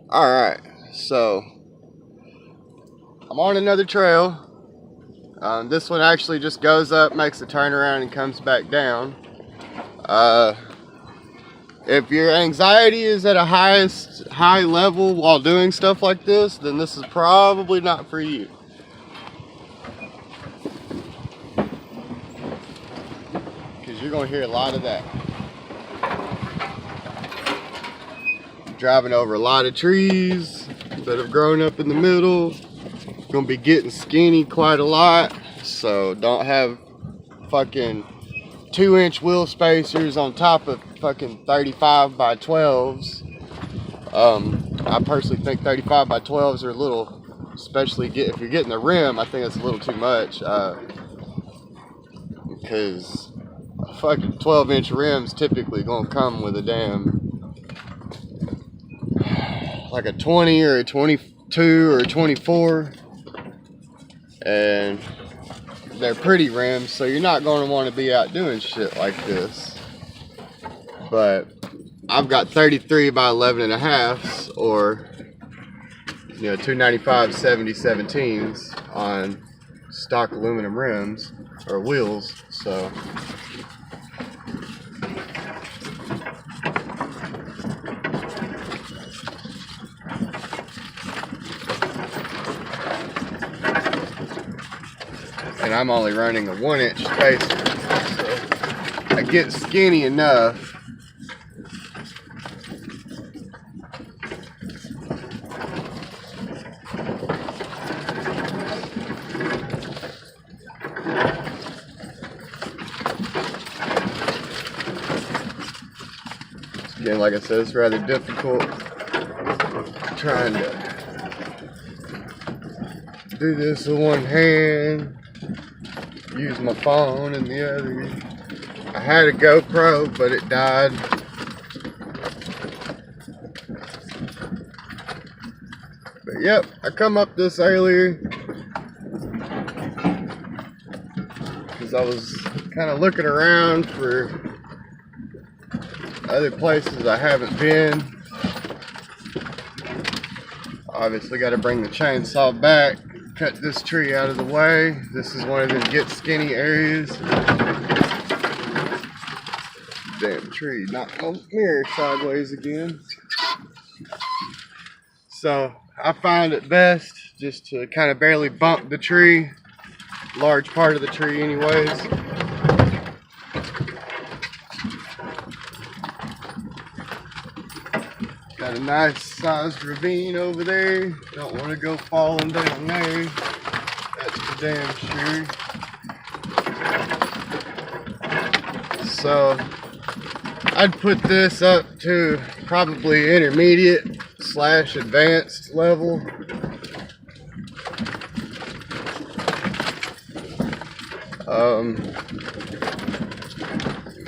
Alright, so I'm on another trail. This one actually just goes up, makes a turnaround, and comes back down. If your anxiety is at a high level while doing stuff like this, then this is probably not for you. Because you're going to hear a lot of that. Driving over a lot of trees that have grown up in the middle. Going to be getting skinny quite a lot. So don't have fucking 2-inch wheel spacers on top of fucking 35 by 12s. I personally think 35 by 12s are a little, especially if you're getting the rim, I think that's a little too much. Because fucking 12-inch rims typically gonna come with a damn like a 20 or a 22 or a 24, and they're pretty rims, so you're not going to want to be out doing shit like this. But I've got 33 by 11 and a halves, or 295 70-17s on stock aluminum rims or wheels. So and I'm only running a 1-inch spacer, so I get skinny enough again. Like I said, it's rather difficult trying to do this with one hand, use my phone in the other. I had a GoPro, but it died. But yep, I come up this earlier because I was kind of looking around for other places I haven't been. Obviously got to bring the chainsaw back, cut this tree out of the way. This is one of them get skinny areas. Damn tree knocked my mirror sideways again. So I find it best just to kind of barely bump the tree, large part of the tree anyways. Got a nice sized ravine over there. Don't want to go falling down there. That's for damn sure. So I'd put this up to probably intermediate / advanced level.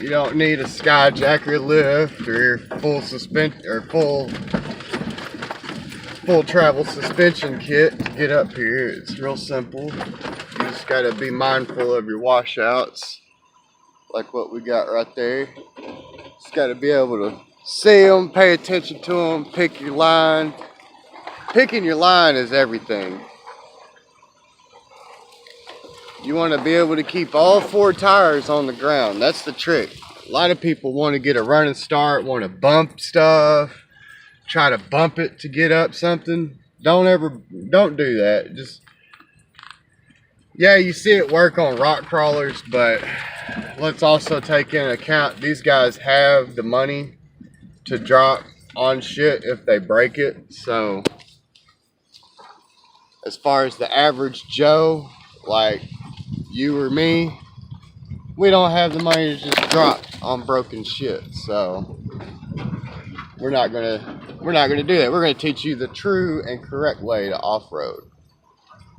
You don't need a skyjacker lift or full suspension or full travel suspension kit to get up here. It's real simple. You just gotta be mindful of your washouts, like what we got right there. Just gotta be able to see them, pay attention to them, pick your line. Picking your line is everything. You want to be able to keep all 4 tires on the ground. That's the trick. A lot of people want to get a running start, want to bump stuff, try to bump it to get up something. Don't do that. Just, yeah, you see it work on rock crawlers, but let's also take into account these guys have the money to drop on shit if they break it. So as far as the average Joe, like you or me, we don't have the money to just drop on broken shit. So we're not gonna do that. We're gonna teach you the true and correct way to off-road,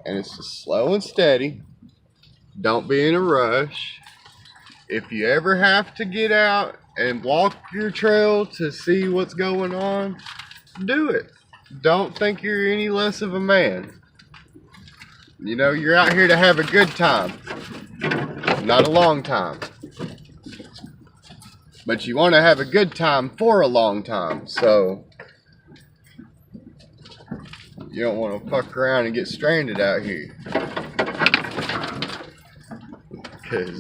and it's just slow and steady. Don't be in a rush. If you ever have to get out and walk your trail to see what's going on, do it. Don't think you're any less of a man. You're out here to have a good time, not a long time. But you want to have a good time for a long time. So You don't want to fuck around and get stranded out here. Because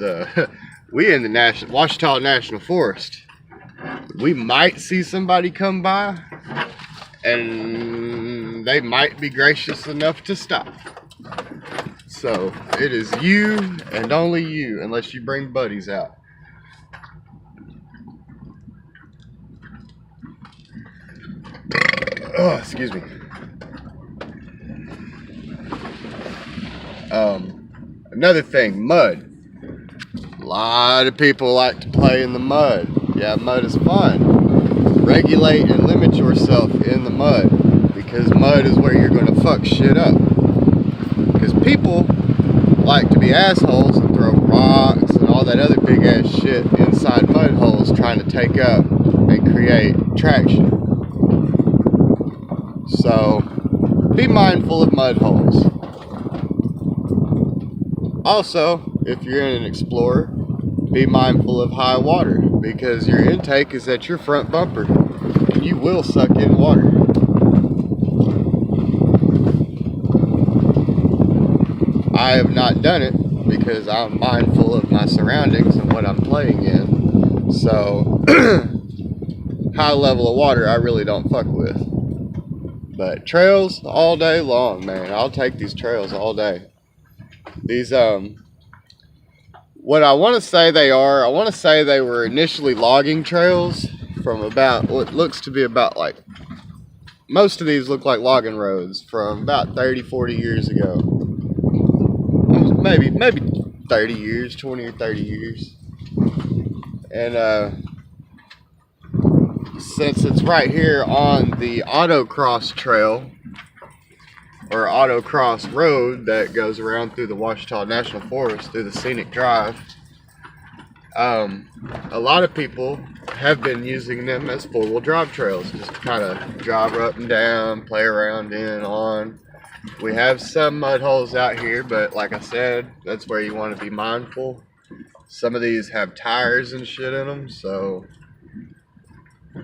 we in the Ouachita National Forest. We might see somebody come by, and they might be gracious enough to stop. So it is you and only you, unless you bring buddies out. Oh, excuse me. Another thing, mud. A lot of people like to play in the mud. Yeah, mud is fun. Regulate and limit yourself in the mud, because mud is where you're going to fuck shit up. Because people like to be assholes and throw rocks and all that other big ass shit inside mud holes, trying to take up and create traction. So be mindful of mud holes. Also, if you're in an Explorer, be mindful of high water, because your intake is at your front bumper and you will suck in water. I have not done it because I'm mindful of my surroundings and what I'm playing in. So high level of water I really don't fuck with. But trails all day long, man. I'll take these trails all day. These what I want to say they are, I want to say they were initially logging trails from about what looks to be about, like, most of these look like logging roads from about 30-40 years ago. Maybe 30 years, 20 or 30 years. And since it's right here on the autocross trail, or autocross road that goes around through the Ouachita National Forest, through the scenic drive, a lot of people have been using them as four-wheel drive trails, just to kind of drive up and down, play around in, on. We have some mud holes out here, but like I said, that's where you want to be mindful. Some of these have tires and shit in them, so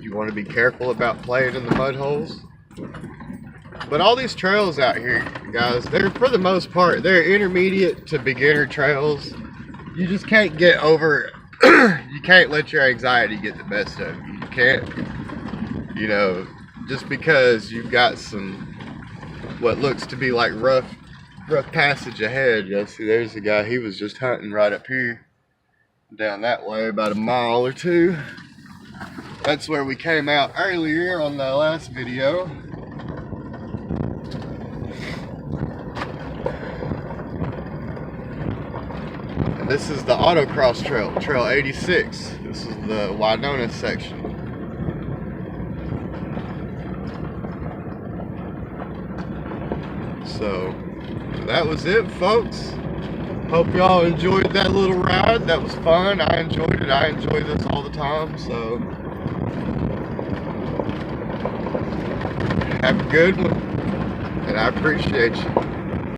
you want to be careful about playing in the mud holes. But all these trails out here, guys, they're, for the most part, they're intermediate to beginner trails. You just can't get over, you can't let your anxiety get the best of you. You can't, you know, just because you've got some, what looks to be like rough passage ahead. You see, there's a guy, he was just hunting right up here, down that way, about a mile or two. That's where we came out earlier on the last video. This is the autocross trail, Trail 86. This is the Winona section. So, that was it, folks. Hope y'all enjoyed that little ride. That was fun. I enjoyed it. I enjoy this all the time. So, have a good one. And I appreciate you.